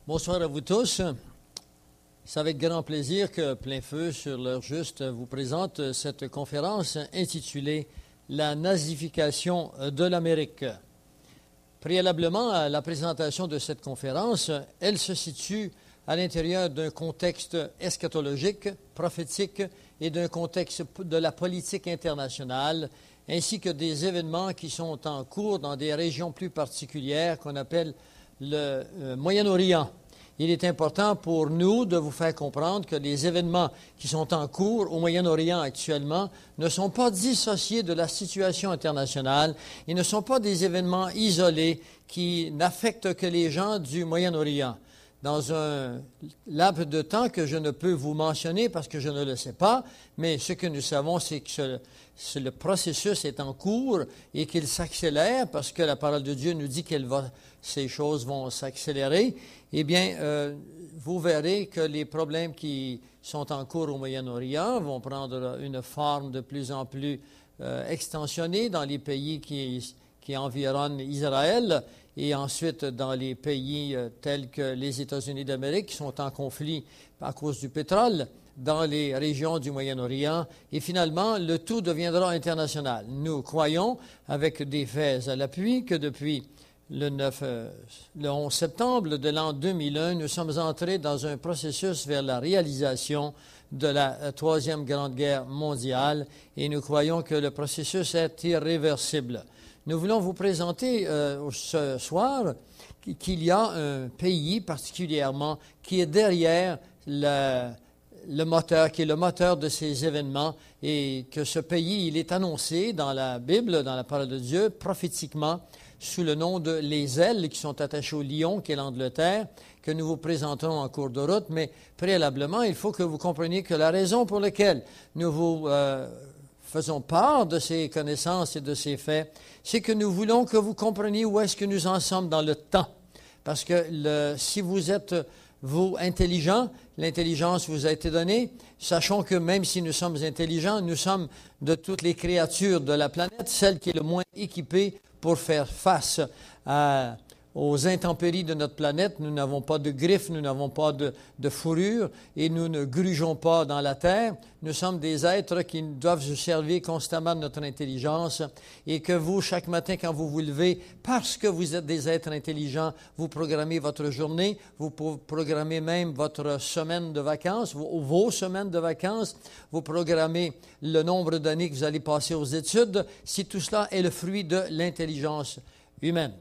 Bonsoir à vous tous. C'est avec grand plaisir que Plein Feu sur l'heure juste vous présente cette conférence intitulée « La nazification de l'Amérique ». Préalablement à la présentation de cette conférence, elle se situe à l'intérieur d'un contexte eschatologique, prophétique et d'un contexte de la politique internationale, ainsi que des événements qui sont en cours dans des régions plus particulières qu'on appelle le Moyen-Orient. Il est important pour nous de vous faire comprendre que les événements qui sont en cours au Moyen-Orient actuellement ne sont pas dissociés de la situation internationale et ne sont pas des événements isolés qui n'affectent que les gens du Moyen-Orient. Dans un laps de temps que je ne peux vous mentionner parce que je ne le sais pas, mais ce que nous savons, c'est que le processus est en cours et qu'il s'accélère parce que la parole de Dieu nous dit que ces choses vont s'accélérer. Eh bien, vous verrez que les problèmes qui sont en cours au Moyen-Orient vont prendre une forme de plus en plus extensionnée dans les pays qui environnent Israël et ensuite dans les pays tels que les États-Unis d'Amérique qui sont en conflit à cause du pétrole dans les régions du Moyen-Orient. Et finalement, le tout deviendra international. Nous croyons, avec des faits à l'appui, que depuis le 11 septembre de l'an 2001, nous sommes entrés dans un processus vers la réalisation de la Troisième Grande Guerre mondiale et nous croyons que le processus est irréversible. Nous voulons vous présenter ce soir qu'il y a un pays particulièrement qui est derrière le moteur, qui est le moteur de ces événements et que ce pays, il est annoncé dans la Bible, dans la parole de Dieu, prophétiquement, sous le nom de les ailes qui sont attachées au lion, qui est l'Angleterre, que nous vous présenterons en cours de route. Mais préalablement, il faut que vous compreniez que la raison pour laquelle nous vous faisons part de ces connaissances et de ces faits, c'est que nous voulons que vous compreniez où est-ce que nous en sommes dans le temps. Parce que si vous êtes, vous, intelligent, l'intelligence vous a été donnée. Sachons que même si nous sommes intelligents, nous sommes de toutes les créatures de la planète, celle qui est le moins équipée pour faire face aux intempéries de notre planète. Nous n'avons pas de griffes, nous n'avons pas de fourrure et nous ne grugeons pas dans la terre. Nous sommes des êtres qui doivent se servir constamment de notre intelligence et que vous, chaque matin, quand vous vous levez, parce que vous êtes des êtres intelligents, vous programmez votre journée, vous programmez même votre semaine de vacances, vos semaines de vacances, vous programmez le nombre d'années que vous allez passer aux études, si tout cela est le fruit de l'intelligence humaine.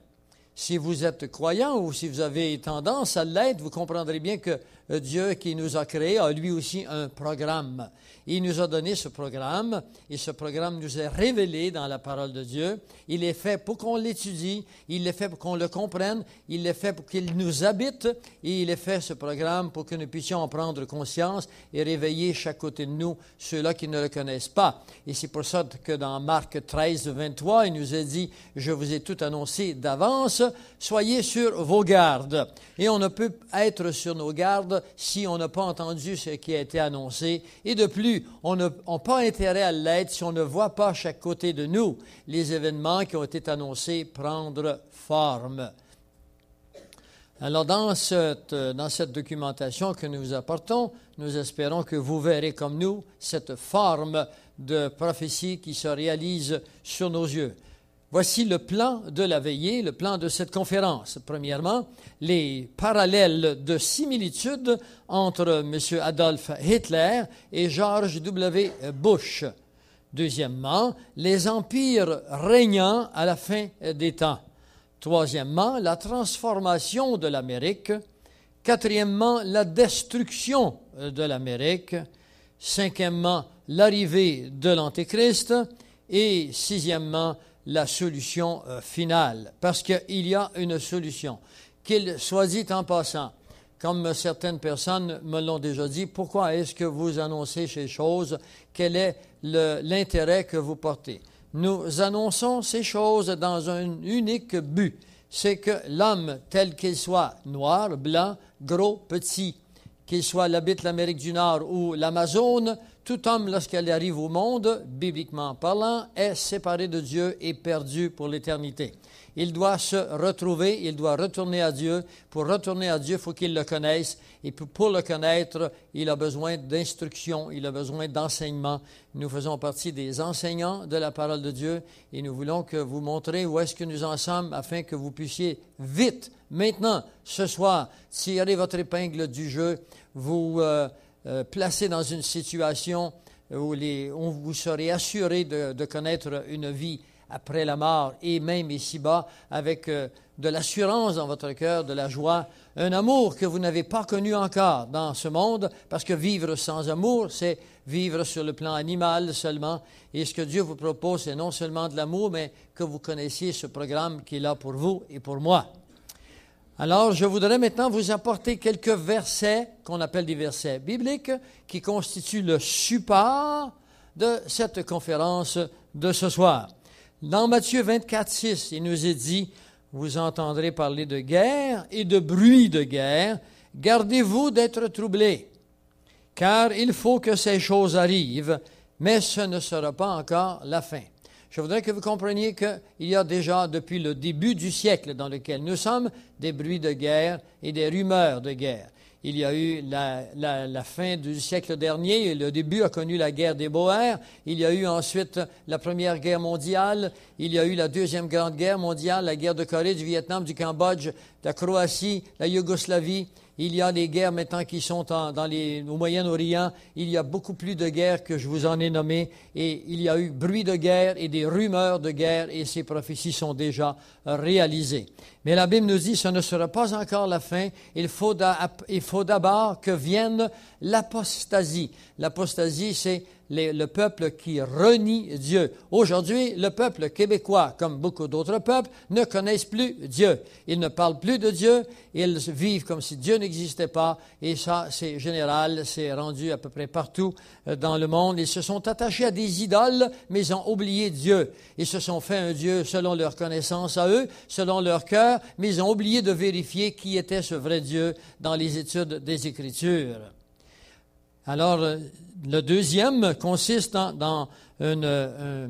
Si vous êtes croyant ou si vous avez tendance à l'être, vous comprendrez bien que Dieu qui nous a créés a lui aussi un programme. Il nous a donné ce programme et ce programme nous est révélé dans la parole de Dieu. Il est fait pour qu'on l'étudie, il est fait pour qu'on le comprenne, il est fait pour qu'il nous habite et il est fait ce programme pour que nous puissions en prendre conscience et réveiller chaque côté de nous ceux-là qui ne le connaissent pas. Et c'est pour ça que dans Marc 13, 23, il nous a dit « Je vous ai tout annoncé d'avance, soyez sur vos gardes. » Et on ne peut être sur nos gardes si on n'a pas entendu ce qui a été annoncé. Et de plus, on n'a pas intérêt à l'être si on ne voit pas à chaque côté de nous les événements qui ont été annoncés prendre forme. Alors, dans cette documentation que nous vous apportons, nous espérons que vous verrez comme nous cette forme de prophétie qui se réalise sur nos yeux. Voici le plan de la veillée, le plan de cette conférence. Premièrement, les parallèles de similitude entre M. Adolf Hitler et George W. Bush. Deuxièmement, les empires régnant à la fin des temps. Troisièmement, la transformation de l'Amérique. Quatrièmement, la destruction de l'Amérique. Cinquièmement, l'arrivée de l'Antéchrist. Et sixièmement, la solution finale, parce qu'il y a une solution. Qu'il soit dit en passant, comme certaines personnes me l'ont déjà dit, pourquoi est-ce que vous annoncez ces choses? Quel est l'intérêt que vous portez? Nous annonçons ces choses dans un unique but, c'est que l'homme, tel qu'il soit, noir, blanc, gros, petit, qu'il soit l'habite l'Amérique du Nord ou l'Amazone, tout homme, lorsqu'il arrive au monde, bibliquement parlant, est séparé de Dieu et perdu pour l'éternité. Il doit se retrouver, il doit retourner à Dieu. Pour retourner à Dieu, il faut qu'il le connaisse. Et pour le connaître, il a besoin d'instruction, il a besoin d'enseignement. Nous faisons partie des enseignants de la parole de Dieu et nous voulons que vous montrez où est-ce que nous en sommes afin que vous puissiez vite, maintenant, ce soir, tirer votre épingle du jeu, vous placer dans une situation où vous serez assuré de connaître une vie après la mort et même ici-bas, avec de l'assurance dans votre cœur, de la joie, un amour que vous n'avez pas connu encore dans ce monde, parce que vivre sans amour, c'est vivre sur le plan animal seulement. Et ce que Dieu vous propose, c'est non seulement de l'amour, mais que vous connaissiez ce programme qui est là pour vous et pour moi. Alors, je voudrais maintenant vous apporter quelques versets, qu'on appelle des versets bibliques, qui constituent le support de cette conférence de ce soir. Dans Matthieu 24, 6, il nous est dit, « Vous entendrez parler de guerre et de bruit de guerre. Gardez-vous d'être troublés, car il faut que ces choses arrivent, mais ce ne sera pas encore la fin. » Je voudrais que vous compreniez qu'il y a déjà, depuis le début du siècle dans lequel nous sommes, des bruits de guerre et des rumeurs de guerre. Il y a eu la fin du siècle dernier, le début a connu la guerre des Boers. Il y a eu ensuite la Première Guerre mondiale. Il y a eu la Deuxième Grande Guerre mondiale, la guerre de Corée, du Vietnam, du Cambodge, de la Croatie, la Yougoslavie. Il y a des guerres maintenant qui sont au Moyen-Orient. Il y a beaucoup plus de guerres que je vous en ai nommées. Et il y a eu bruit de guerre et des rumeurs de guerre et ces prophéties sont déjà réalisées. Mais la Bible nous dit que ce ne sera pas encore la fin. Il faut d'abord que vienne l'apostasie. L'apostasie, c'est le peuple qui renie Dieu. Aujourd'hui, le peuple québécois, comme beaucoup d'autres peuples, ne connaissent plus Dieu. Ils ne parlent plus de Dieu, ils vivent comme si Dieu n'existait pas, et ça, c'est général, c'est rendu à peu près partout dans le monde. Ils se sont attachés à des idoles, mais ils ont oublié Dieu. Ils se sont fait un Dieu selon leur connaissance à eux, selon leur cœur, mais ils ont oublié de vérifier qui était ce vrai Dieu dans les études des Écritures. Alors, le deuxième consiste dans un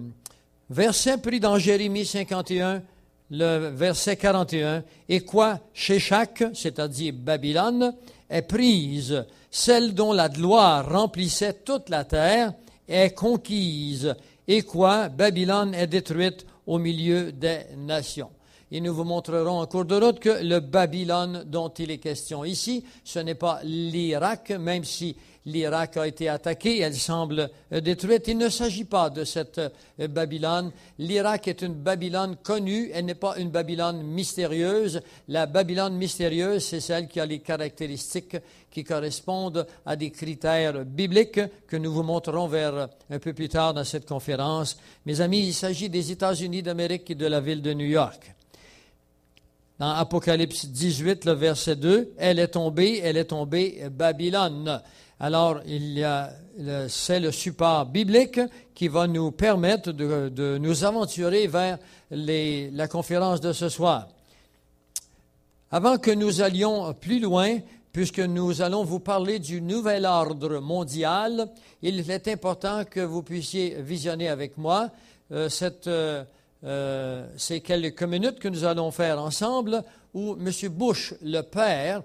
verset pris dans Jérémie 51, le verset 41. « Et quoi, Sheshak, c'est-à-dire Babylone, est prise, celle dont la gloire remplissait toute la terre, est conquise. Et quoi, Babylone est détruite au milieu des nations. » Et nous vous montrerons en cours de route que le Babylone dont il est question ici, ce n'est pas l'Irak, même si l'Irak a été attaqué, elle semble détruite. Il ne s'agit pas de cette Babylone. L'Irak est une Babylone connue, elle n'est pas une Babylone mystérieuse. La Babylone mystérieuse, c'est celle qui a les caractéristiques qui correspondent à des critères bibliques que nous vous montrerons vers un peu plus tard dans cette conférence. Mes amis, il s'agit des États-Unis d'Amérique et de la ville de New York. Dans Apocalypse 18, le verset 2, elle est tombée, Babylone. Alors, c'est le support biblique qui va nous permettre de nous aventurer vers la conférence de ce soir. Avant que nous allions plus loin, puisque nous allons vous parler du nouvel ordre mondial, il est important que vous puissiez visionner avec moi ces quelques minutes que nous allons faire ensemble où M. Bush, le père,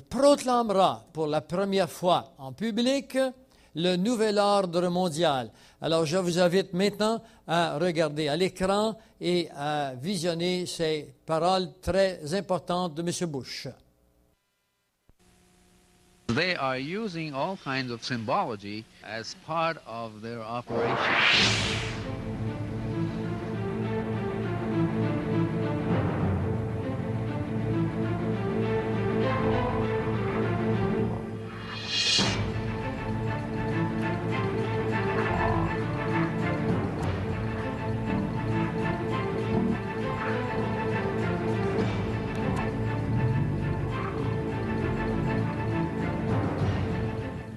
proclamera pour la première fois en public le nouvel ordre mondial. Alors, je vous invite maintenant à regarder à l'écran et à visionner ces paroles très importantes de M. Bush. They are using all kinds of symbology as part of their operation.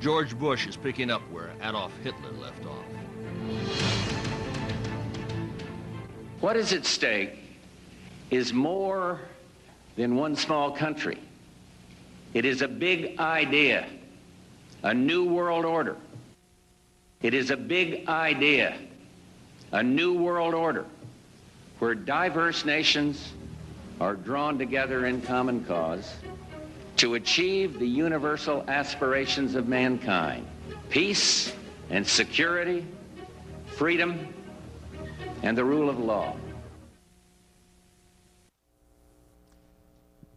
George Bush is picking up where Adolf Hitler left off. What is at stake is more than one small country. It is a big idea, a new world order. It is a big idea, a new world order, where diverse nations are drawn together in common cause to achieve the universal aspirations of mankind, peace and security, freedom, and the rule of law.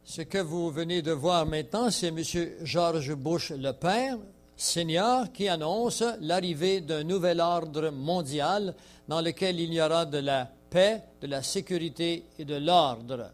Ce que vous venez de voir maintenant, c'est M. George Bush le père, senior, qui annonce l'arrivée d'un nouvel ordre mondial dans lequel il y aura de la paix, de la sécurité et de l'ordre.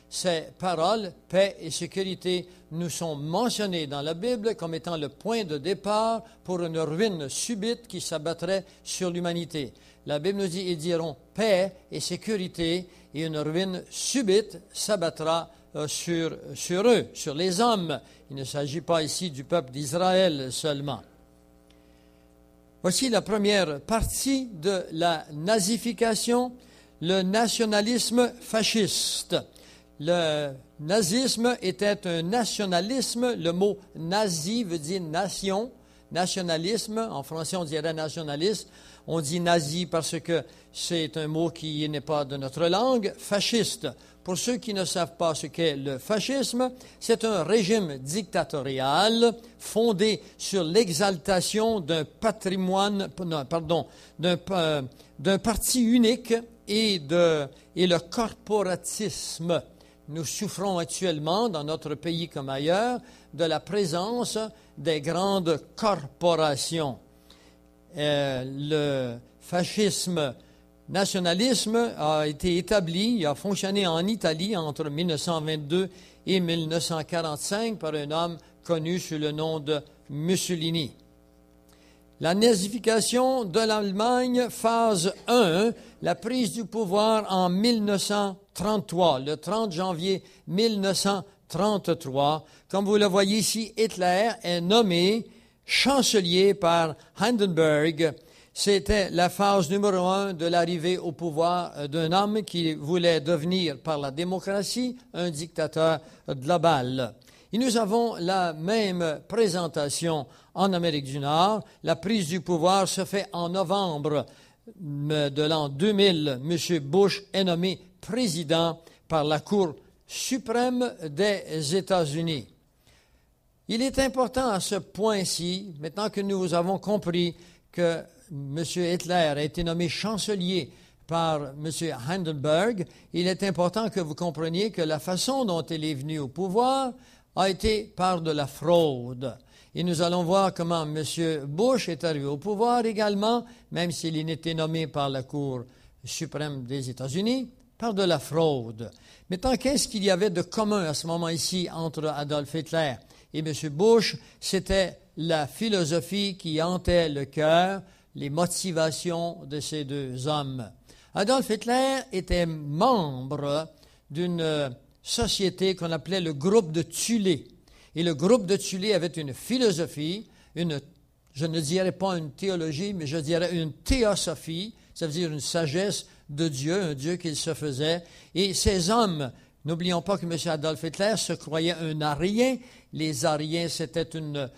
Ces paroles, paix et sécurité, nous sont mentionnées dans la Bible comme étant le point de départ pour une ruine subite qui s'abattrait sur l'humanité. La Bible nous dit, ils diront paix et sécurité, et une ruine subite s'abattra sur eux, sur les hommes. Il ne s'agit pas ici du peuple d'Israël seulement. Voici la première partie de la nazification, le nationalisme fasciste. Le nazisme était un nationalisme. Le mot nazi veut dire nation, nationalisme. En français, on dirait nationaliste. On dit nazi parce que c'est un mot qui n'est pas de notre langue. Fasciste. Pour ceux qui ne savent pas ce qu'est le fascisme, c'est un régime dictatorial fondé sur l'exaltation d'un patrimoine, d'un parti unique et le corporatisme. Nous souffrons actuellement, dans notre pays comme ailleurs, de la présence des grandes corporations. Le fascisme nationalisme a été établi, il a fonctionné en Italie entre 1922 et 1945 par un homme connu sous le nom de Mussolini. La nazification de l'Allemagne, phase 1, la prise du pouvoir en 1933, le 30 janvier 1933. Comme vous le voyez ici, Hitler est nommé chancelier par Hindenburg. C'était la phase numéro 1 de l'arrivée au pouvoir d'un homme qui voulait devenir, par la démocratie, un dictateur global. Et nous avons la même présentation en Amérique du Nord. La prise du pouvoir se fait en novembre de l'an 2000. M. Bush est nommé président par la Cour suprême des États-Unis. Il est important à ce point-ci, maintenant que nous avons compris que M. Hitler a été nommé chancelier par M. Hindenburg, il est important que vous compreniez que la façon dont il est venu au pouvoir a été par de la fraude. Et nous allons voir comment M. Bush est arrivé au pouvoir également, même s'il n'a été nommé par la Cour suprême des États-Unis, par de la fraude. Maintenant, qu'est-ce qu'il y avait de commun à ce moment ici entre Adolf Hitler et M. Bush? C'était la philosophie qui hantait le cœur, les motivations de ces deux hommes. Adolf Hitler était membre d'une société qu'on appelait le groupe de Thulé. Et le groupe de Thulé avait une philosophie, je ne dirais pas une théologie, mais je dirais une théosophie, ça veut dire une sagesse de Dieu, un Dieu qu'il se faisait. Et ces hommes, n'oublions pas que M. Adolf Hitler se croyait un arien. Les ariens, c'était une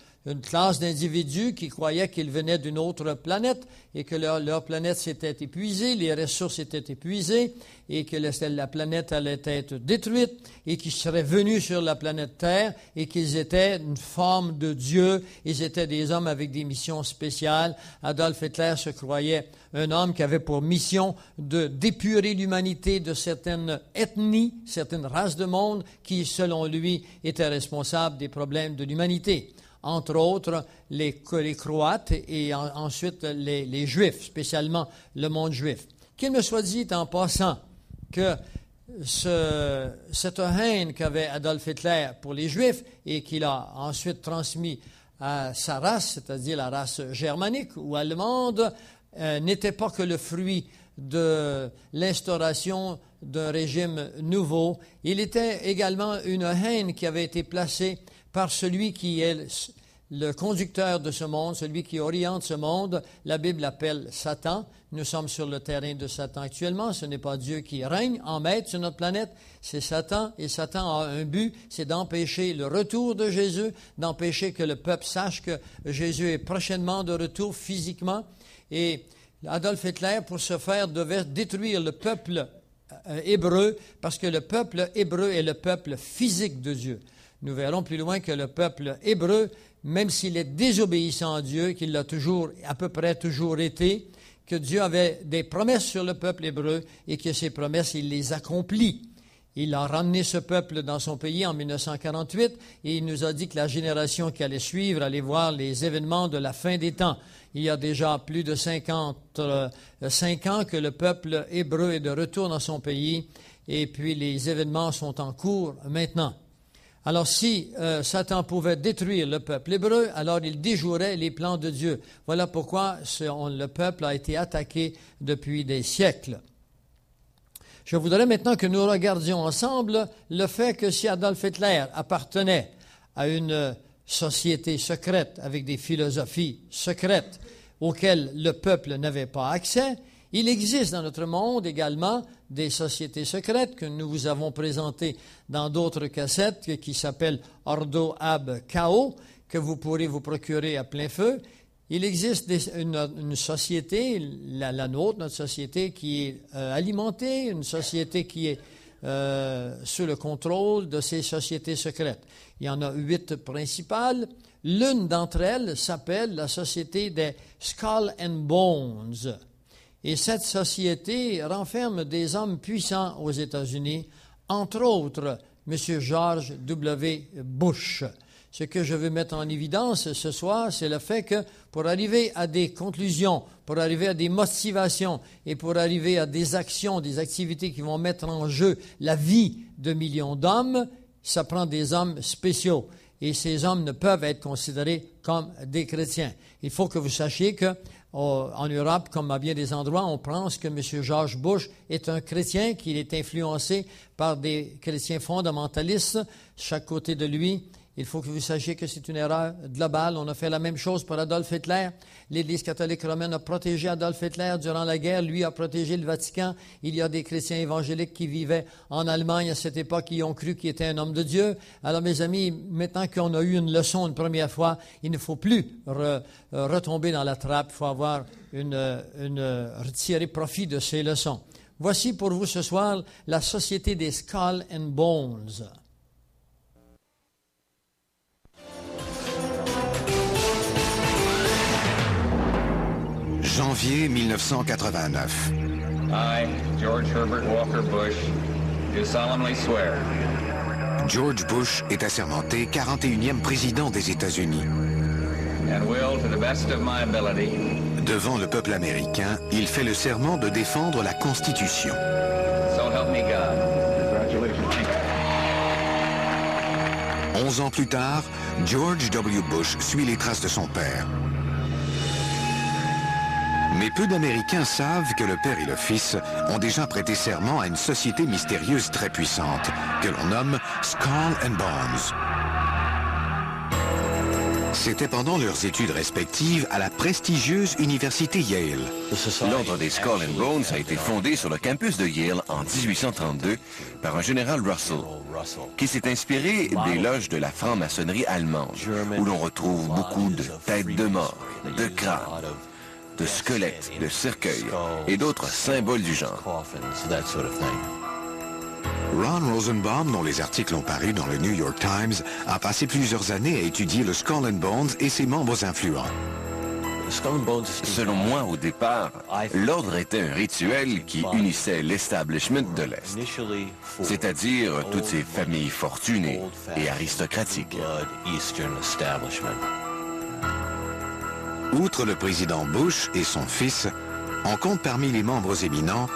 classe d'individus qui croyaient qu'ils venaient d'une autre planète et que leur planète s'était épuisée, les ressources étaient épuisées et que la planète allait être détruite et qu'ils seraient venus sur la planète Terre et qu'ils étaient une forme de Dieu. Ils étaient des hommes avec des missions spéciales. Adolf Hitler se croyait un homme qui avait pour mission d'épurer l'humanité de certaines ethnies, certaines races de monde qui, selon lui, étaient responsables des problèmes de l'humanité. Entre autres les Croates et ensuite les Juifs, spécialement le monde juif. Qu'il me soit dit en passant que cette haine qu'avait Adolf Hitler pour les Juifs et qu'il a ensuite transmis à sa race, c'est-à-dire la race germanique ou allemande, n'était pas que le fruit de l'instauration d'un régime nouveau. Il était également une haine qui avait été placée par celui qui est le conducteur de ce monde, celui qui oriente ce monde, la Bible l'appelle Satan. Nous sommes sur le terrain de Satan actuellement. Ce n'est pas Dieu qui règne en maître sur notre planète, c'est Satan. Et Satan a un but, c'est d'empêcher le retour de Jésus, d'empêcher que le peuple sache que Jésus est prochainement de retour physiquement. Et Adolf Hitler, pour ce faire, devait détruire le peuple hébreu, parce que le peuple hébreu est le peuple physique de Dieu. Nous verrons plus loin que le peuple hébreu, même s'il est désobéissant à Dieu, qu'il l'a toujours, à peu près toujours été, que Dieu avait des promesses sur le peuple hébreu et que ces promesses, il les accomplit. Il a ramené ce peuple dans son pays en 1948 et il nous a dit que la génération qui allait suivre allait voir les événements de la fin des temps. Il y a déjà plus de 55 ans que le peuple hébreu est de retour dans son pays et puis les événements sont en cours maintenant. Alors si Satan pouvait détruire le peuple hébreu, alors il déjouerait les plans de Dieu. Voilà pourquoi le peuple a été attaqué depuis des siècles. Je voudrais maintenant que nous regardions ensemble le fait que si Adolf Hitler appartenait à une société secrète avec des philosophies secrètes auxquelles le peuple n'avait pas accès, il existe dans notre monde également des sociétés secrètes que nous vous avons présentées dans d'autres cassettes qui s'appellent Ordo Ab Chao, que vous pourrez vous procurer à plein feu. Il existe une société, la nôtre, notre société qui est alimentée, une société qui est sous le contrôle de ces sociétés secrètes. Il y en a 8 principales. L'une d'entre elles s'appelle la société des Skull and Bones. Et cette société renferme des hommes puissants aux États-Unis, entre autres M. George W. Bush. Ce que je veux mettre en évidence ce soir, c'est le fait que pour arriver à des conclusions, pour arriver à des motivations et pour arriver à des actions, des activités qui vont mettre en jeu la vie de millions d'hommes, ça prend des hommes spéciaux. Et ces hommes ne peuvent être considérés comme des chrétiens. Il faut que vous sachiez que en Europe, comme à bien des endroits, on pense que M. George Bush est un chrétien, qu'il est influencé par des chrétiens fondamentalistes, chaque côté de lui. Il faut que vous sachiez que c'est une erreur globale. On a fait la même chose pour Adolf Hitler. L'Église catholique romaine a protégé Adolf Hitler durant la guerre. Lui a protégé le Vatican. Il y a des chrétiens évangéliques qui vivaient en Allemagne à cette époque qui ont cru qu'il était un homme de Dieu. Alors, mes amis, maintenant qu'on a eu une leçon une première fois, il ne faut plus retomber dans la trappe. Il faut avoir retirer profit de ces leçons. Voici pour vous ce soir la société des Skull and Bones. Janvier 1989. I, George Herbert Walker Bush, do solemnly swear. George Bush est assermenté 41e président des États-Unis. And will, to the best of my ability, devant le peuple américain, il fait le serment de défendre la Constitution. So help me God. Congratulations. 11 ans plus tard, George W. Bush suit les traces de son père. Mais peu d'Américains savent que le père et le fils ont déjà prêté serment à une société mystérieuse très puissante, que l'on nomme Skull and Bones. C'était pendant leurs études respectives à la prestigieuse université Yale. L'ordre des Skull and Bones a été fondé sur le campus de Yale en 1832 par un général Russell, qui s'est inspiré des loges de la franc-maçonnerie allemande, où l'on retrouve beaucoup de têtes de mort, de crânes, de squelettes, de cercueils et d'autres symboles du genre. Ron Rosenbaum, dont les articles ont paru dans le New York Times, a passé plusieurs années à étudier le Skull and Bones et ses membres influents. Selon moi, au départ, l'ordre était un rituel qui unissait l'establishment de l'Est, c'est-à-dire toutes ces familles fortunées et aristocratiques. Outre le président Bush et son fils, on compte parmi les membres éminents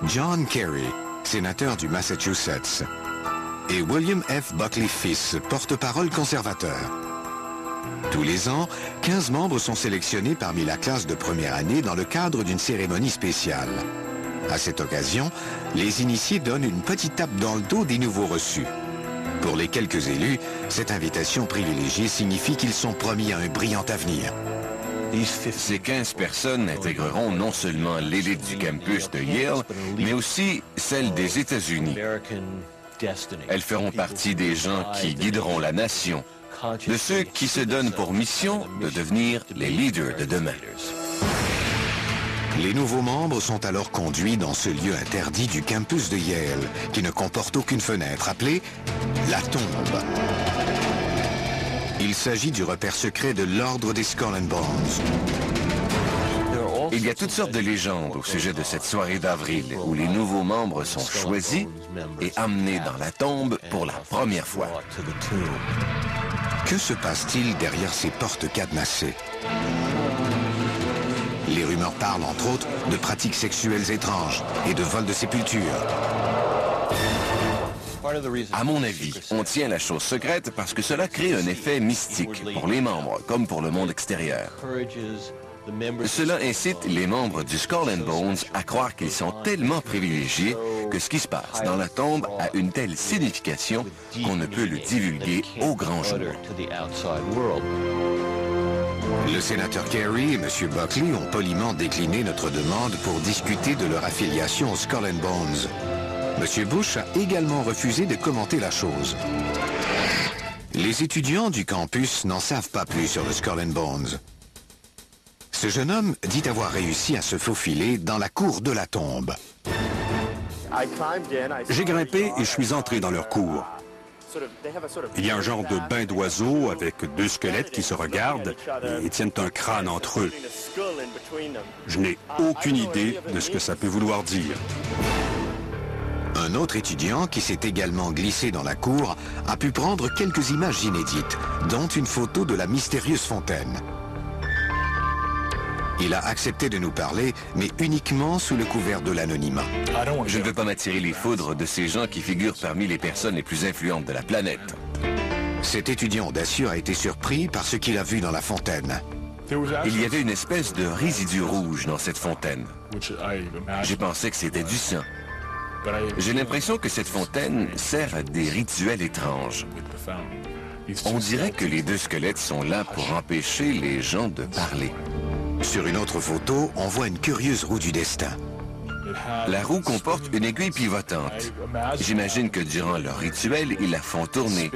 John Kerry, sénateur du Massachusetts, et William F. Buckley fils, porte-parole conservateur. Tous les ans, 15 membres sont sélectionnés parmi la classe de première année dans le cadre d'une cérémonie spéciale. À cette occasion, les initiés donnent une petite tape dans le dos des nouveaux reçus. Pour les quelques élus, cette invitation privilégiée signifie qu'ils sont promis à un brillant avenir. Ces 15 personnes intégreront non seulement l'élite du campus de Yale, mais aussi celle des États-Unis. Elles feront partie des gens qui guideront la nation, de ceux qui se donnent pour mission de devenir les leaders de demain. Les nouveaux membres sont alors conduits dans ce lieu interdit du campus de Yale, qui ne comporte aucune fenêtre, appelé la tombe. Il s'agit du repère secret de l'ordre des Skull and Bones. Il y a toutes sortes de légendes au sujet de cette soirée d'avril où les nouveaux membres sont choisis et amenés dans la tombe pour la première fois. Que se passe-t-il derrière ces portes cadenassées? Les rumeurs parlent, entre autres, de pratiques sexuelles étranges et de vols de sépultures. À mon avis, on tient la chose secrète parce que cela crée un effet mystique pour les membres comme pour le monde extérieur. Cela incite les membres du Skull and Bones à croire qu'ils sont tellement privilégiés que ce qui se passe dans la tombe a une telle signification qu'on ne peut le divulguer au grand jour. Le sénateur Kerry et M. Buckley ont poliment décliné notre demande pour discuter de leur affiliation au Skull and Bones. M. Bush a également refusé de commenter la chose. Les étudiants du campus n'en savent pas plus sur le Skull and Bones. Ce jeune homme dit avoir réussi à se faufiler dans la cour de la tombe. J'ai grimpé et je suis entré dans leur cour. Il y a un genre de bain d'oiseaux avec deux squelettes qui se regardent et tiennent un crâne entre eux. Je n'ai aucune idée de ce que ça peut vouloir dire. Un autre étudiant qui s'est également glissé dans la cour a pu prendre quelques images inédites, dont une photo de la mystérieuse fontaine. Il a accepté de nous parler, mais uniquement sous le couvert de l'anonymat. Je ne veux pas m'attirer les foudres de ces gens qui figurent parmi les personnes les plus influentes de la planète. Cet étudiant audacieux a été surpris par ce qu'il a vu dans la fontaine. Il y avait une espèce de résidu rouge dans cette fontaine. J'ai pensé que c'était du sang. J'ai l'impression que cette fontaine sert à des rituels étranges. On dirait que les deux squelettes sont là pour empêcher les gens de parler. Sur une autre photo, on voit une curieuse roue du destin. La roue comporte une aiguille pivotante. J'imagine que durant leur rituel, ils la font tourner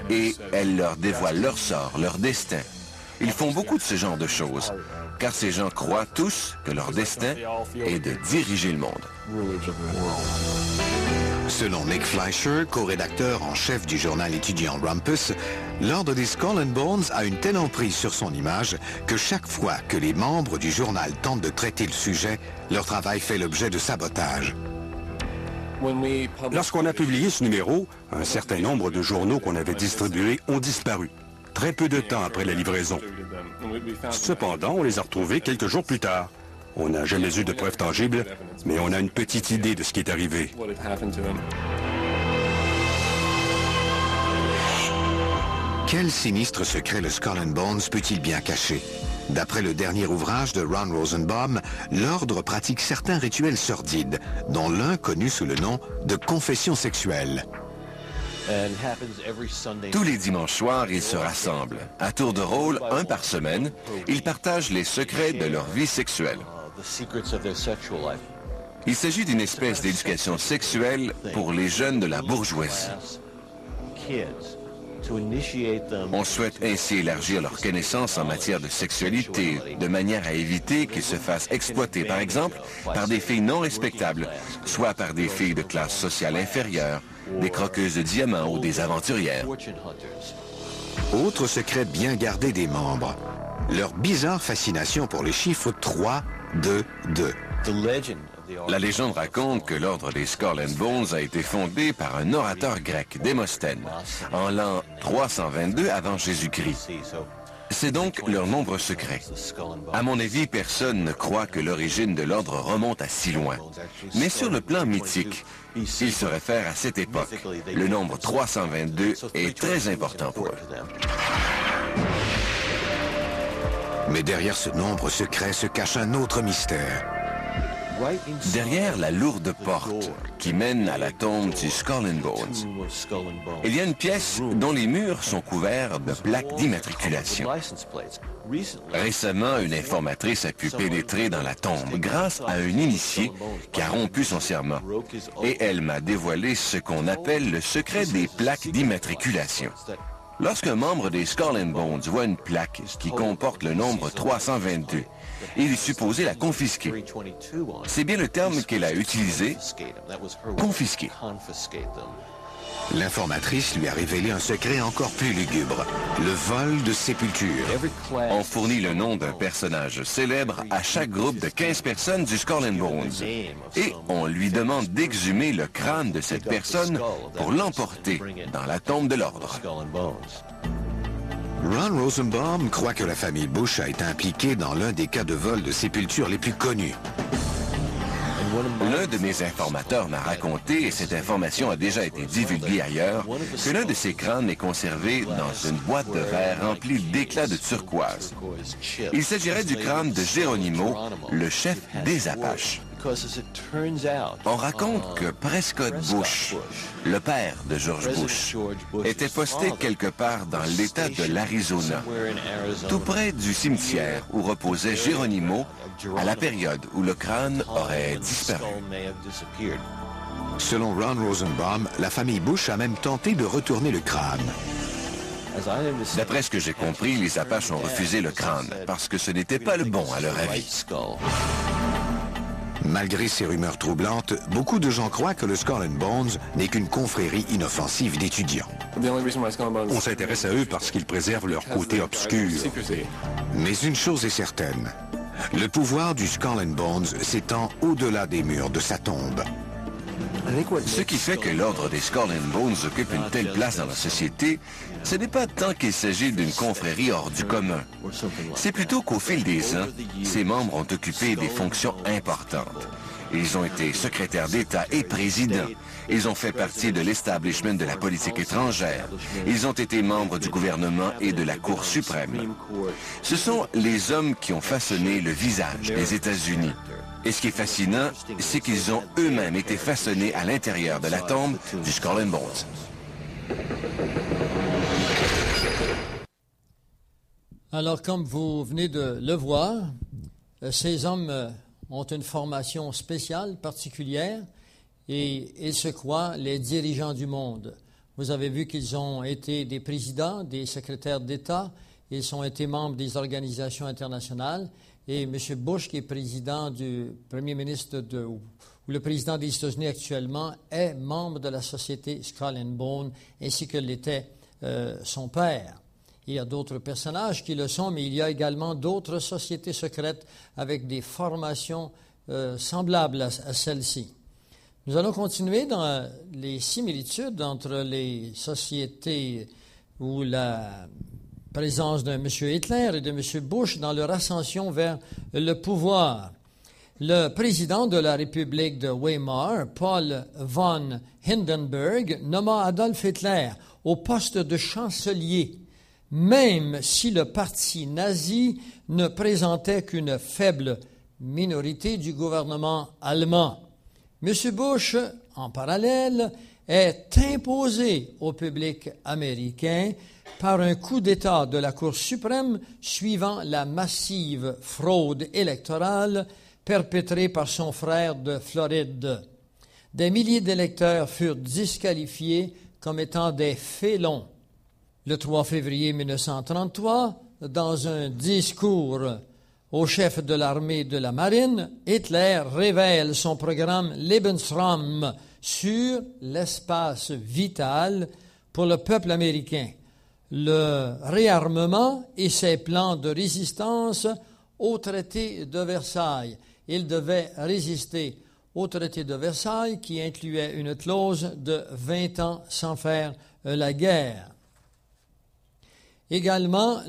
et elle leur dévoile leur sort, leur destin. Ils font beaucoup de ce genre de choses, car ces gens croient tous que leur destin est de diriger le monde. Selon Nick Fleischer, co-rédacteur en chef du journal étudiant Rumpus, l'ordre des Skull and Bones a une telle emprise sur son image que chaque fois que les membres du journal tentent de traiter le sujet, leur travail fait l'objet de sabotage. Lorsqu'on a publié ce numéro, un certain nombre de journaux qu'on avait distribués ont disparu, très peu de temps après la livraison. Cependant, on les a retrouvés quelques jours plus tard. On n'a jamais eu de preuves tangibles, mais on a une petite idée de ce qui est arrivé. Quel sinistre secret le Skull and Bones peut-il bien cacher? D'après le dernier ouvrage de Ron Rosenbaum, l'ordre pratique certains rituels sordides, dont l'un connu sous le nom de confession sexuelle. Tous les dimanches soirs, ils se rassemblent. À tour de rôle, un par semaine, ils partagent les secrets de leur vie sexuelle. Il s'agit d'une espèce d'éducation sexuelle pour les jeunes de la bourgeoisie. On souhaite ainsi élargir leurs connaissances en matière de sexualité, de manière à éviter qu'ils se fassent exploiter, par exemple, par des filles non respectables, soit par des filles de classe sociale inférieure, des croqueuses de diamants ou des aventurières. Autre secret bien gardé des membres, leur bizarre fascination pour les chiffres 3, 2, 2. La légende raconte que l'ordre des Skull and Bones a été fondé par un orateur grec, Démosthène, en l'an 322 avant Jésus-Christ. C'est donc leur nombre secret. À mon avis, personne ne croit que l'origine de l'ordre remonte à si loin. Mais sur le plan mythique, il se réfère à cette époque. Le nombre 322 est très important pour eux. Mais derrière ce nombre secret se cache un autre mystère. Derrière la lourde porte qui mène à la tombe du Skull and Bones, il y a une pièce dont les murs sont couverts de plaques d'immatriculation. Récemment, une informatrice a pu pénétrer dans la tombe grâce à un initié qui a rompu son serment. Et elle m'a dévoilé ce qu'on appelle le secret des plaques d'immatriculation. Lorsqu'un membre des Skull and Bones voit une plaque qui comporte le nombre 322, il est supposé la confisquer. C'est bien le terme qu'elle a utilisé, confisquer. L'informatrice lui a révélé un secret encore plus lugubre, le vol de sépulture. On fournit le nom d'un personnage célèbre à chaque groupe de 15 personnes du Skull and Bones. Et on lui demande d'exhumer le crâne de cette personne pour l'emporter dans la tombe de l'ordre. Ron Rosenbaum croit que la famille Bush a été impliquée dans l'un des cas de vol de sépulture les plus connus. L'un de mes informateurs m'a raconté, et cette information a déjà été divulguée ailleurs, que l'un de ces crânes est conservé dans une boîte de verre remplie d'éclats de turquoise. Il s'agirait du crâne de Geronimo, le chef des Apaches. On raconte que Prescott Bush, le père de George Bush, était posté quelque part dans l'État de l'Arizona, tout près du cimetière où reposait Geronimo à la période où le crâne aurait disparu. Selon Ron Rosenbaum, la famille Bush a même tenté de retourner le crâne. D'après ce que j'ai compris, les Apaches ont refusé le crâne parce que ce n'était pas le bon à leur avis. Malgré ces rumeurs troublantes, beaucoup de gens croient que le Skull and Bones n'est qu'une confrérie inoffensive d'étudiants. On s'intéresse à eux parce qu'ils préservent leur côté obscur. Mais une chose est certaine, le pouvoir du Skull and Bones s'étend au-delà des murs de sa tombe. Ce qui fait que l'ordre des Skull and Bones occupe une telle place dans la société, ce n'est pas tant qu'il s'agit d'une confrérie hors du commun. C'est plutôt qu'au fil des ans, ses membres ont occupé des fonctions importantes. Ils ont été secrétaires d'État et présidents. Ils ont fait partie de l'establishment de la politique étrangère. Ils ont été membres du gouvernement et de la Cour suprême. Ce sont les hommes qui ont façonné le visage des États-Unis. Et ce qui est fascinant, c'est qu'ils ont eux-mêmes été façonnés à l'intérieur de la tombe du Skull and Bones. Alors, comme vous venez de le voir, ces hommes ont une formation spéciale, particulière, et ils se croient les dirigeants du monde. Vous avez vu qu'ils ont été des présidents, des secrétaires d'État, ils ont été membres des organisations internationales, et M. Bush, qui est président du premier ministre ou le président des États-Unis actuellement, est membre de la société Skull and Bones, ainsi que l'était son père. Il y a d'autres personnages qui le sont, mais il y a également d'autres sociétés secrètes avec des formations semblables à celle-ci. Nous allons continuer dans les similitudes entre les sociétés où la présence de M. Hitler et de M. Bush dans leur ascension vers le pouvoir. Le président de la République de Weimar, Paul von Hindenburg, nomma Adolf Hitler au poste de chancelier, même si le parti nazi ne présentait qu'une faible minorité du gouvernement allemand. M. Bush, en parallèle, est imposé au public américain par un coup d'État de la Cour suprême suivant la massive fraude électorale perpétrée par son frère de Floride. Des milliers d'électeurs furent disqualifiés comme étant des félons. Le 3 février 1933, dans un discours au chef de l'armée de la marine, Hitler révèle son programme Lebensraum sur l'espace vital pour le peuple américain, le réarmement et ses plans de résistance au traité de Versailles. Il devait résister au traité de Versailles qui incluait une clause de 20 ans sans faire la guerre. Également,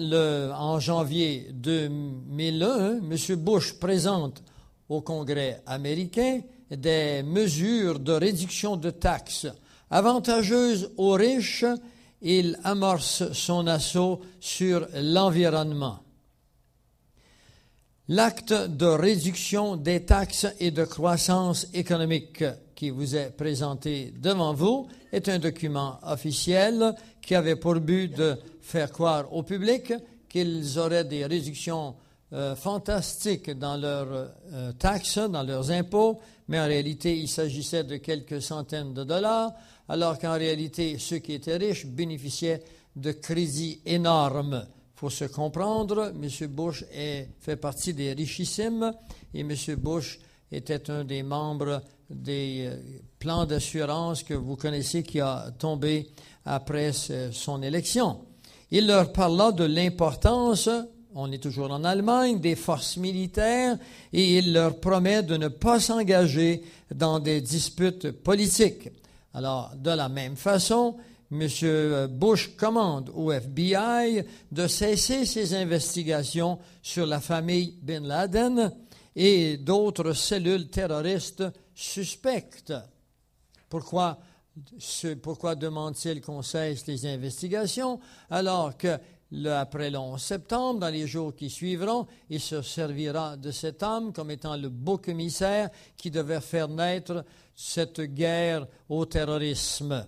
en janvier 2001, M. Bush présente au Congrès américain des mesures de réduction de taxes avantageuses aux riches. Il amorce son assaut sur l'environnement. L'acte de réduction des taxes et de croissance économique qui vous est présenté devant vous est un document officiel qui avait pour but de faire croire au public qu'ils auraient des réductions fantastiques dans leurs taxes, dans leurs impôts, mais en réalité, il s'agissait de quelques centaines de dollars, alors qu'en réalité, ceux qui étaient riches bénéficiaient de crédits énormes. Il faut se comprendre, M. Bush fait partie des richissimes et M. Bush était un des membres des plans d'assurance que vous connaissez qui a tombé après son élection. Il leur parla de l'importance, on est toujours en Allemagne, des forces militaires et il leur promet de ne pas s'engager dans des disputes politiques. Alors, de la même façon, M. Bush commande au FBI de cesser ses investigations sur la famille Bin Laden et d'autres cellules terroristes suspectes. Pourquoi demande-t-il qu'on cesse les investigations alors que après le 11 septembre, dans les jours qui suivront, il se servira de cet homme comme étant le beau commissaire qui devait faire naître cette guerre au terrorisme.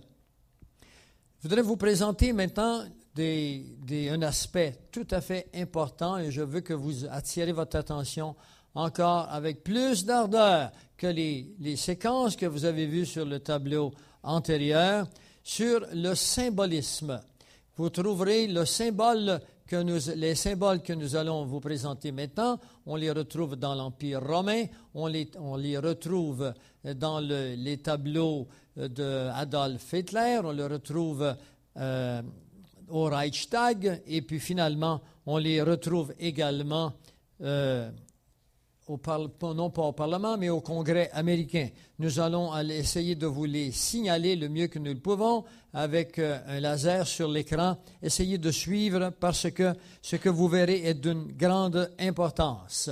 Je voudrais vous présenter maintenant un aspect tout à fait important et je veux que vous attirez votre attention encore avec plus d'ardeur que les séquences que vous avez vues sur le tableau antérieur sur le symbolisme. Vous trouverez les symboles que nous allons vous présenter maintenant. On les retrouve dans l'Empire romain, on les retrouve dans les tableaux d'Adolf Hitler, on les retrouve au Reichstag, et puis finalement, on les retrouve également non pas au Parlement, mais au Congrès américain. Nous allons essayer de vous les signaler le mieux que nous le pouvons avec un laser sur l'écran. Essayez de suivre parce que ce que vous verrez est d'une grande importance.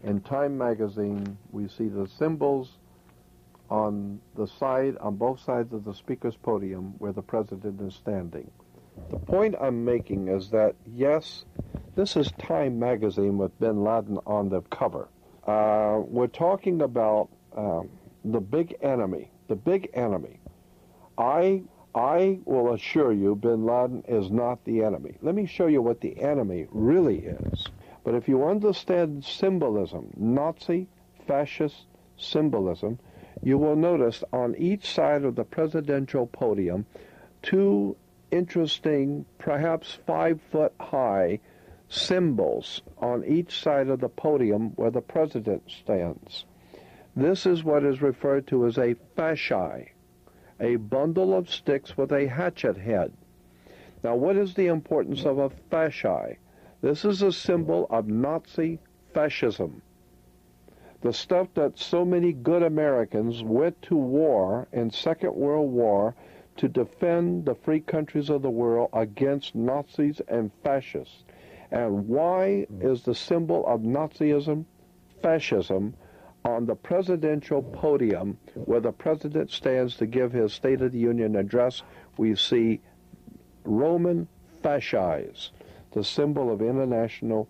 In Time magazine, we see the symbols on both sides of the speaker's podium where the president is standing. The point I'm making is that, yes, this is Time magazine with Bin Laden on the cover. We're talking about the big enemy. The big enemy. I will assure you Bin Laden is not the enemy. Let me show you what the enemy really is. But if you understand symbolism, Nazi, fascist symbolism, you will notice on each side of the presidential podium two interesting, perhaps 5-foot-high symbols on each side of the podium where the president stands. This is what is referred to as a fasci, a bundle of sticks with a hatchet head. Now, what is the importance of a fasci? This is a symbol of Nazi fascism. The stuff that so many good Americans went to war in Second World War to defend the free countries of the world against Nazis and fascists. And why is the symbol of Nazism, fascism, on the presidential podium where the president stands to give his State of the Union address? We see Roman fasces, the symbol of international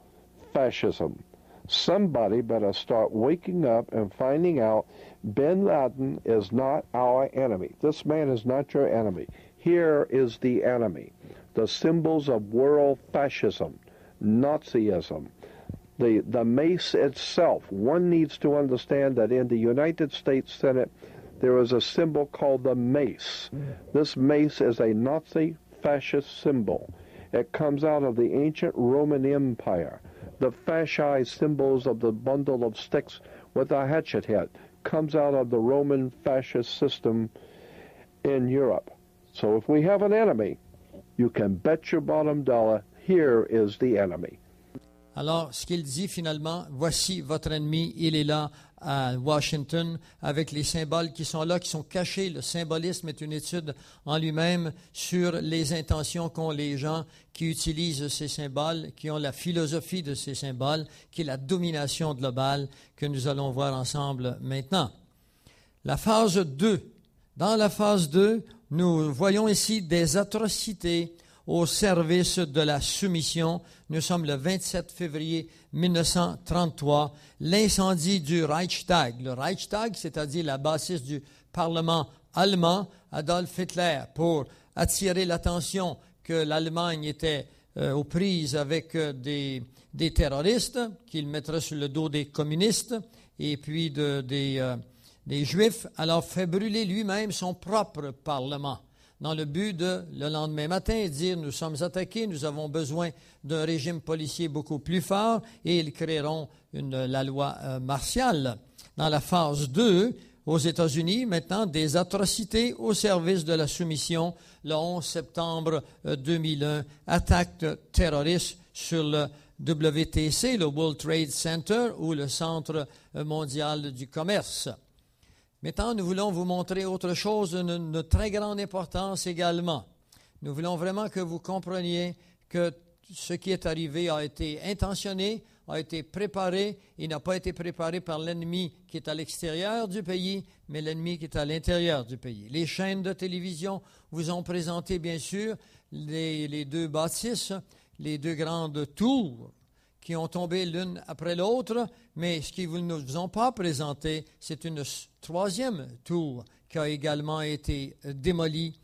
fascism. Somebody better start waking up and finding out Bin Laden is not our enemy. This man is not your enemy. Here is the enemy. The symbols of world fascism, Nazism, the mace itself. One needs to understand that in the United States Senate, there is a symbol called the mace. This mace is a Nazi fascist symbol. It comes out of the ancient Roman Empire. The fasci symbols of the bundle of sticks with a hatchet head comes out of the Roman fascist system in Europe. So if we have an enemy, you can bet your bottom dollar, here is the enemy. Alors, ce qu'il dit finalement, voici votre ennemi, il est là à Washington, avec les symboles qui sont là, qui sont cachés. Le symbolisme est une étude en lui-même sur les intentions qu'ont les gens qui utilisent ces symboles, qui ont la philosophie de ces symboles, qui est la domination globale que nous allons voir ensemble maintenant. La phase 2. Dans la phase 2, nous voyons ici des atrocités au service de la soumission. Nous sommes le 27 février 1933. L'incendie du Reichstag. Le Reichstag, c'est-à-dire la bâtisse du Parlement allemand, Adolf Hitler, pour attirer l'attention que l'Allemagne était aux prises avec des terroristes, qu'il mettrait sur le dos des communistes et puis des Juifs, alors fait brûler lui-même son propre Parlement, dans le but de, le lendemain matin, dire « Nous sommes attaqués, nous avons besoin d'un régime policier beaucoup plus fort » et ils créeront la loi martiale. Dans la phase 2, aux États-Unis, maintenant, des atrocités au service de la soumission. Le 11 septembre 2001, attaque terroriste sur le WTC, le World Trade Center, ou le Centre mondial du commerce. Maintenant, nous voulons vous montrer autre chose de très grande importance également. Nous voulons vraiment que vous compreniez que ce qui est arrivé a été intentionné, a été préparé. Il n'a pas été préparé par l'ennemi qui est à l'extérieur du pays, mais l'ennemi qui est à l'intérieur du pays. Les chaînes de télévision vous ont présenté, bien sûr, les deux bâtisses, les deux grandes tours qui ont tombé l'une après l'autre, mais ce qu'ils ne vous ont pas présenté, c'est une troisième tour qui a également été démolie,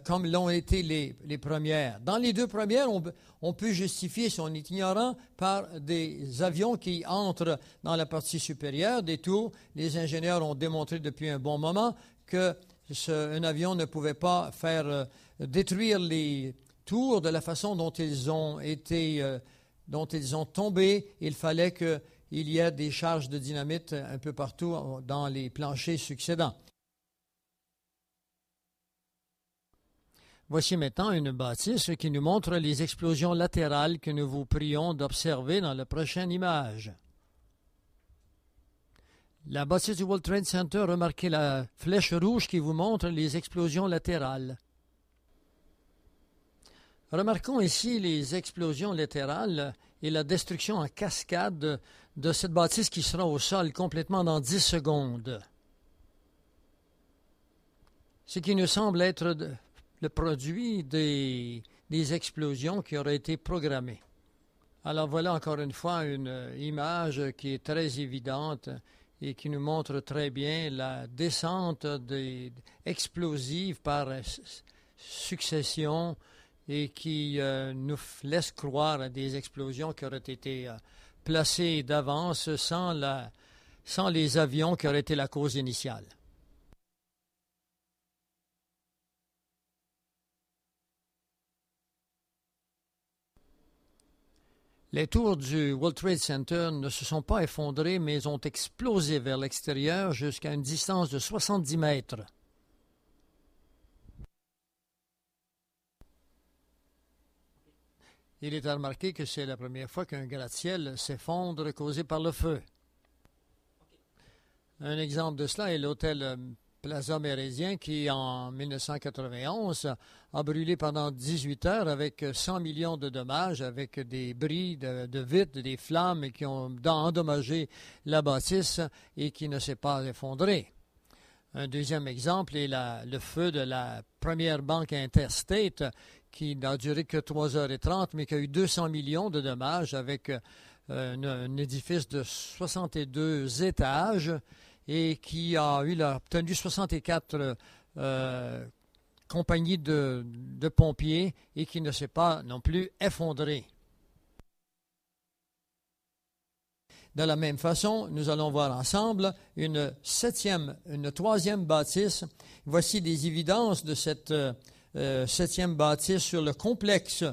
comme l'ont été les premières. Dans les deux premières, on peut justifier, si on est ignorant, par des avions qui entrent dans la partie supérieure des tours. Les ingénieurs ont démontré depuis un bon moment qu'un avion ne pouvait pas faire détruire les tours de la façon dont ils ont tombé. Il fallait qu'il y ait des charges de dynamite un peu partout dans les planchers succédants. Voici maintenant une bâtisse qui nous montre les explosions latérales que nous vous prions d'observer dans la prochaine image. La bâtisse du World Trade Center, remarquez la flèche rouge qui vous montre les explosions latérales. Remarquons ici les explosions latérales et la destruction en cascade de cette bâtisse qui sera au sol complètement dans 10 secondes. Ce qui nous semble être le produit des explosions qui auraient été programmées. Alors voilà encore une fois une image qui est très évidente et qui nous montre très bien la descente explosive par succession et qui nous laisse croire à des explosions qui auraient été placées d'avance sans les avions qui auraient été la cause initiale. Les tours du World Trade Center ne se sont pas effondrées, mais ont explosé vers l'extérieur jusqu'à une distance de 70 mètres. Il est à remarquer que c'est la première fois qu'un gratte-ciel s'effondre causé par le feu. Un exemple de cela est l'hôtel Plaza Méridien qui, en 1991, a brûlé pendant 18 heures avec 100 millions de dommages, avec des bris de vitres, des flammes qui ont endommagé la bâtisse et qui ne s'est pas effondrée. Un deuxième exemple est le feu de la première banque Interstate qui n'a duré que 3h30, mais qui a eu 200 millions de dommages avec un édifice de 62 étages et qui a obtenu 64 compagnies de pompiers et qui ne s'est pas non plus effondré. De la même façon, nous allons voir ensemble une troisième bâtisse. Voici des évidences de cette septième bâtisse sur le complexe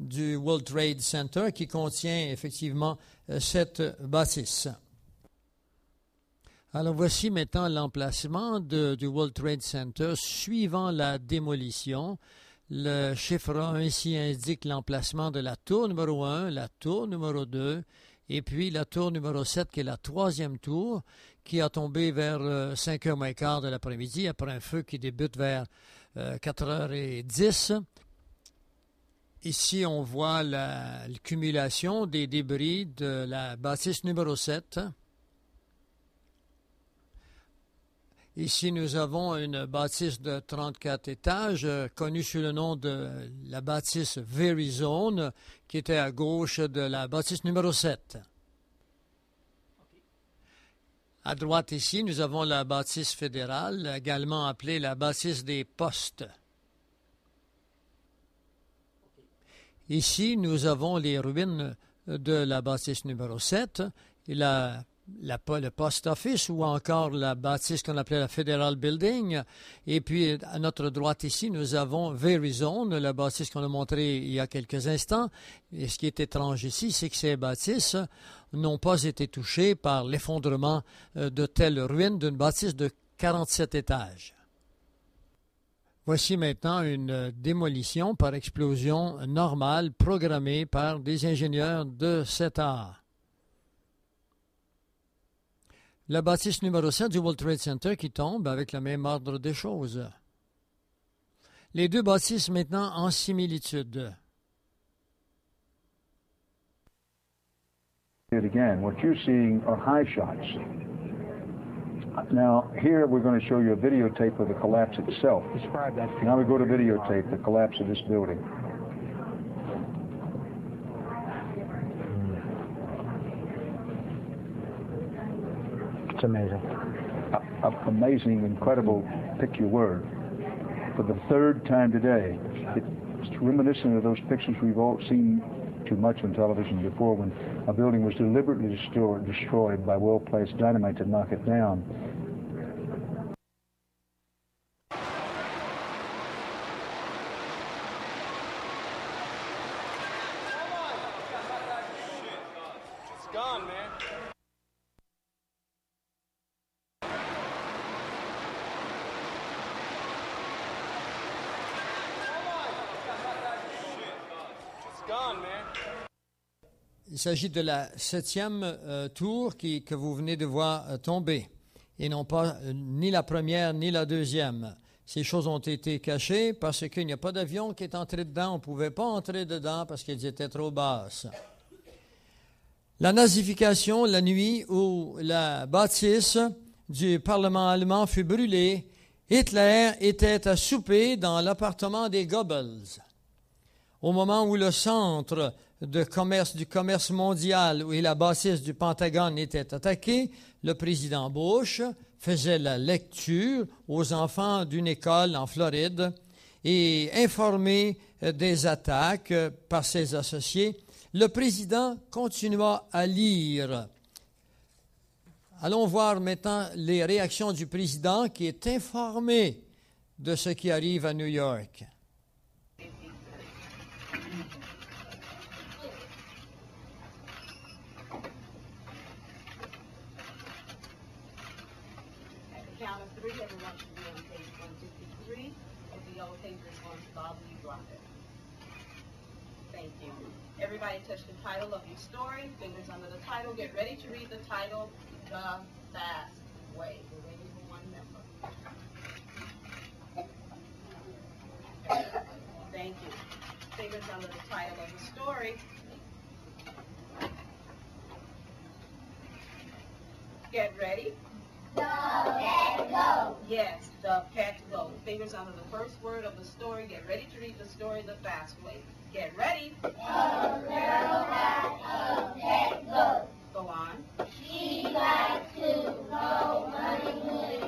du World Trade Center qui contient effectivement cette bâtisse. Alors voici maintenant l'emplacement du World Trade Center suivant la démolition. Le chiffre 1 ici indique l'emplacement de la tour numéro 1, la tour numéro 2, et puis la tour numéro 7 qui est la troisième tour qui a tombé vers 5h moins quart de l'après-midi après un feu qui débute vers 4h10. Ici, on voit l'accumulation des débris de la bâtisse numéro 7. Ici, nous avons une bâtisse de 34 étages, connue sous le nom de la bâtisse Verizon, qui était à gauche de la bâtisse numéro 7. À droite ici, nous avons la bâtisse fédérale, également appelée la bâtisse des postes. Ici, nous avons les ruines de la bâtisse numéro 7 et le post office ou encore la bâtisse qu'on appelait la Federal Building. Et puis, à notre droite ici, nous avons Verizon, la bâtisse qu'on a montrée il y a quelques instants. Et ce qui est étrange ici, c'est que ces bâtisses n'ont pas été touchées par l'effondrement de telles ruines d'une bâtisse de 47 étages. Voici maintenant une démolition par explosion normale programmée par des ingénieurs de cet art. La bâtisse numéro 7 du World Trade Center qui tombe avec le même ordre des choses. Les deux bâtisses maintenant en similitude. Again, what you're seeing are high shots. Now, here we're going to show you a videotape of the collapse itself. Describe that. Now we go to videotape, the collapse of this building. It's amazing. Amazing, incredible, pick your word. For the third time today, it's reminiscent of those pictures we've all seen too much on television before when a building was deliberately destroyed by well-placed dynamite to knock it down. It's gone, man. Il s'agit de la 7e tour que vous venez de voir tomber, et non pas ni la première ni la deuxième. Ces choses ont été cachées parce qu'il n'y a pas d'avion qui est entré dedans. On ne pouvait pas entrer dedans parce qu'elles étaient trop basses. La nazification, la nuit où la bâtisse du Parlement allemand fut brûlée, Hitler était à souper dans l'appartement des Goebbels. Au moment où le centre du commerce mondial et la bâtisse du Pentagone étaient attaqués, le président Bush faisait la lecture aux enfants d'une école en Floride et informé des attaques par ses associés, le président continua à lire. Allons voir maintenant les réactions du président qui est informé de ce qui arrive à New York. Count of three, everyone should be on page 153 of the yellow papers on Bob Lee Rocket. Thank you. Everybody touch the title of your story, fingers under the title. Get ready to read the title, The Fast Way. We're waiting for one member. Thank you. Fingers under the title of the story. Get ready. The cat go. Yes, the cat go. Fingers under the first word of the story. Get ready to read the story the fast way. Get ready. The girl got a cat go. Go on. She likes to go running with